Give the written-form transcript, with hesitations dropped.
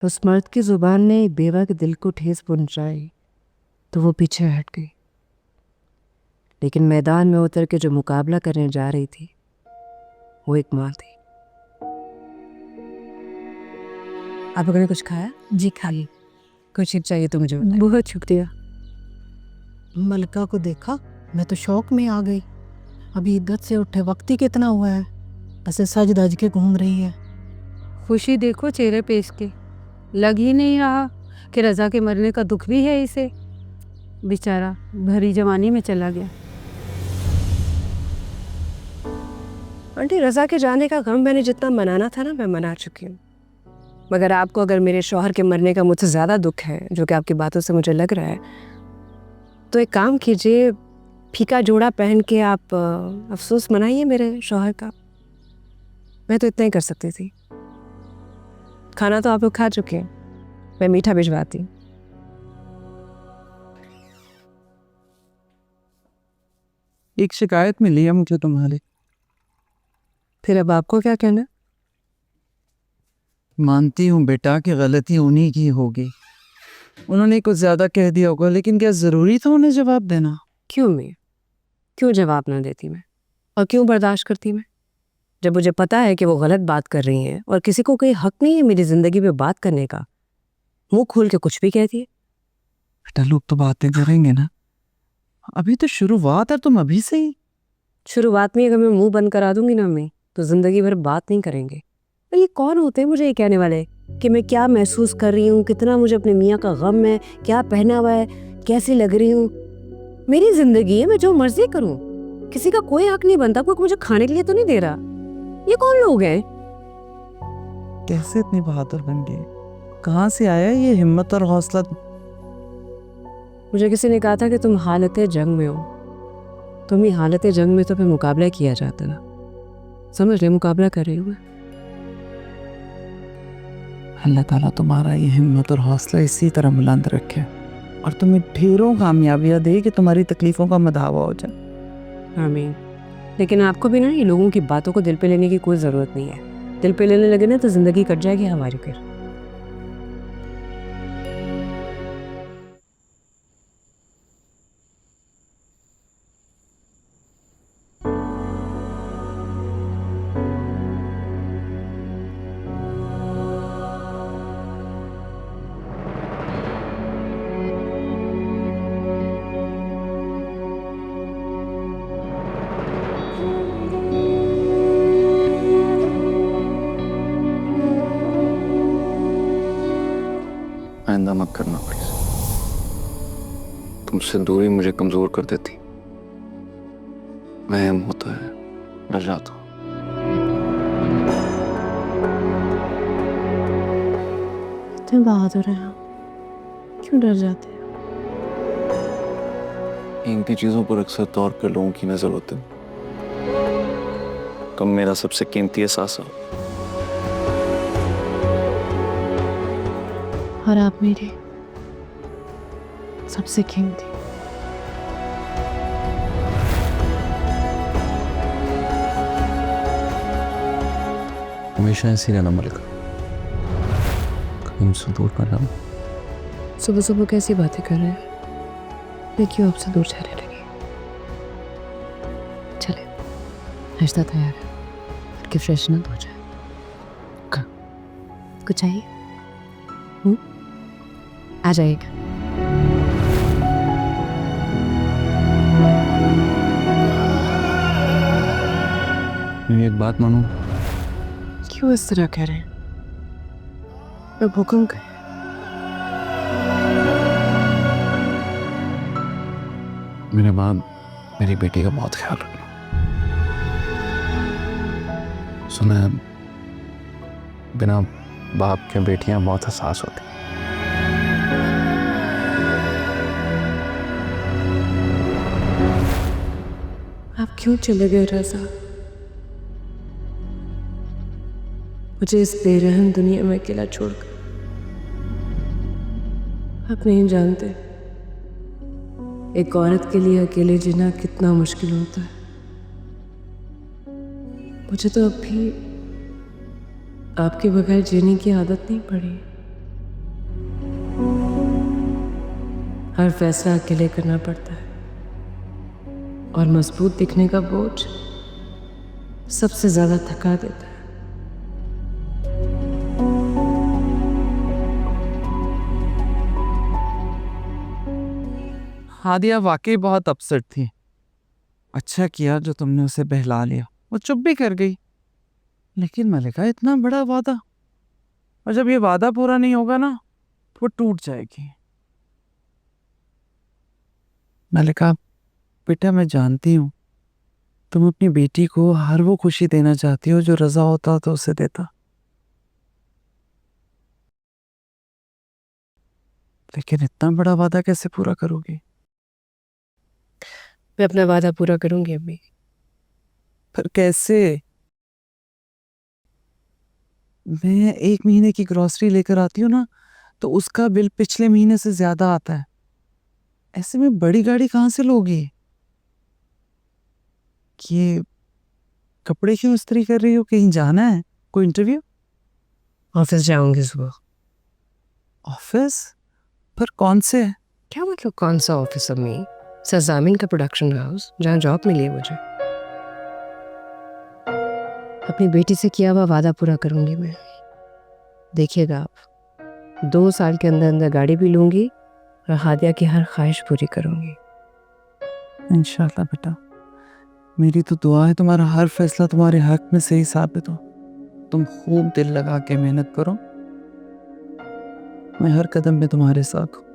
उस मर्द की जुबान ने बेवा के दिल को ठेस पहुंचाई तो वो पीछे हट गई, लेकिन मैदान में उतर के जो मुकाबला करने जा रही थी वो एक माँ थी। आप लोगों ने कुछ खाया? जी खाली। कुछ चीज चाहिए तो मुझे बताइए। बहुत शुक्रिया। मलका को देखा, मैं तो शौक में आ गई। अभी इद्दत से उठे वक्त ही कितना हुआ है, ऐसे सज धज के घूम रही है। खुशी देखो चेहरे पे इसके, लग ही नहीं रहा कि रज़ा के मरने का दुख भी है इसे। बेचारा भरी जवानी में चला गया। आंटी, रज़ा के जाने का गम मैंने जितना मनाना था ना, मैं मना चुकी हूँ। मगर आपको अगर मेरे शौहर के मरने का मुझसे ज़्यादा दुख है, जो कि आपकी बातों से मुझे लग रहा है, तो एक काम कीजिए, फीका जोड़ा पहन के आप अफसोस मनाइए मेरे शौहर का। मैं तो इतना ही कर सकती थी। खाना तो आप लोग खा चुके हैं, मैं मीठा भिजवाती हूँ। एक शिकायत मिली है मुझे तुम्हारी। फिर अब आपको क्या कहना? मानती हूँ बेटा कि गलती उन्हीं की होगी, उन्होंने कुछ ज्यादा कह दिया होगा, लेकिन क्या जरूरी था उन्हें जवाब देना? क्यों जवाब ना देती मैं, और क्यों बर्दाश्त करती मैं, जब मुझे पता है कि वो गलत बात कर रही हैं और किसी को कोई हक नहीं है मेरी जिंदगी में बात करने का। मुंह खोल के कुछ भी कहती है। बेटा लोग तो बातें करेंगे ना, अभी तो शुरुआत है, तुम अभी से ही। शुरुआत में अगर मैं मुंह बंद करा दूंगी ना मैं, तो जिंदगी भर बात नहीं करेंगे। और ये कौन होते हैं मुझे ये कहने वाले कि मैं क्या महसूस कर रही हूँ, कितना मुझे अपने मियाँ का गम है, क्या पहना हुआ है, कैसी लग रही हूँ। मेरी जिंदगी है, मैं जो मर्जी करूँ, किसी का कोई हक नहीं बनता। कोई मुझे खाने के लिए तो नहीं दे रहा। ये कौन लोग हैं? कैसे इतनी बहादुर बन गई, कहाँ से आया ये हिम्मत और हौसला? मुझे किसी ने कहा था कि तुम हालत जंग में हो। तुम ही हालत जंग में तो फिर मुकाबला किया जाता ना, समझ ले, मुकाबला कर रही हूँ। अल्लाह ताला तुम्हारा ये हिम्मत और हौसला इसी तरह बुलंद रखे और तुम्हें ढेरों कामयाबियां दे कि तुम्हारी तकलीफों का मदावा हो जाए। आमीन। लेकिन आपको भी ना ये लोगों की बातों को दिल पे लेने की कोई ज़रूरत नहीं है। दिल पे लेने लगे ना तो ज़िंदगी कट जाएगी हमारी फिर। आइंदा मत करना प्लीज। तुमसे दूरी मुझे कमजोर कर देती। मैं होता है डर जाता हूँ। इतने बहादुर हैं आप, क्यों डर जाते हैं? कीमती चीजों पर अक्सर तौर पर लोगों की नजर होती है। तुम मेरा सबसे कीमती एहसास हो। और आप मेरी सबसे कीमती। हमेशा ऐसी रहना मलिका, कहीं मुझसे दूर न जाना। सुबह सुबह कैसी बातें कर रहे हैं? मैं क्यों आपसे दूर जाने लगी? चले, नाश्ता तैयार है, कि फ्रेश ना हो जाए। कुछ चाहिए? आ जाइएगा। मैं एक बात मानूं? क्यों इस तरह कह रहे हैं? मैं हुक्म कर। मेरे बाद मेरी बेटी का बहुत ख्याल रखना। सुना है बिना बाप के बेटियां बहुत हसास होती। आप क्यों चले गए रज़ा? मुझे इस बेरहम दुनिया में अकेला छोड़कर। आप नहीं जानते एक औरत के लिए अकेले जीना कितना मुश्किल होता है। मुझे तो अब भी आपके बगैर जीने की आदत नहीं पड़ी। हर फैसला अकेले करना पड़ता है और मजबूत दिखने का बोझ सबसे ज्यादा थका देता है। हादिया वाकई बहुत अपसेट थी। अच्छा किया जो तुमने उसे बहला लिया, वो चुप भी कर गई। लेकिन मलिका, इतना बड़ा वादा, और जब ये वादा पूरा नहीं होगा ना तो वो टूट जाएगी। मलिका बेटा, मैं जानती हूँ तुम अपनी बेटी को हर वो खुशी देना चाहती हो जो रजा होता तो उसे देता, लेकिन इतना बड़ा वादा कैसे पूरा करोगी? मैं अपना वादा पूरा करूंगी अम्मी। फिर कैसे? मैं 1 महीने की ग्रॉसरी लेकर आती हूँ ना तो उसका बिल पिछले महीने से ज्यादा आता है। ऐसे में बड़ी गाड़ी कहाँ से लोगी? ये कपड़े क्यों इस्त्री कर रही हो? कहीं जाना है? कोई इंटरव्यू? ऑफिस जाऊंगी सुबह। ऑफिस? पर कौन से? क्या मतलब कौन सा ऑफिस अम्मी? सरजामिन का प्रोडक्शन हाउस, जहाँ जॉब मिली है मुझे। अपनी बेटी से किया हुआ वादा पूरा करूंगी मैं। देखिएगा आप, 2 साल के अंदर अंदर गाड़ी भी लूंगी और हादिया की हर ख्वाहिश पूरी करूंगी। इंशाल्लाह बेटा, मेरी तो दुआ है तुम्हारा हर फैसला तुम्हारे हक में सही साबित हो। तुम खूब दिल लगा के मेहनत करो, मैं हर कदम में तुम्हारे साथ हूँ।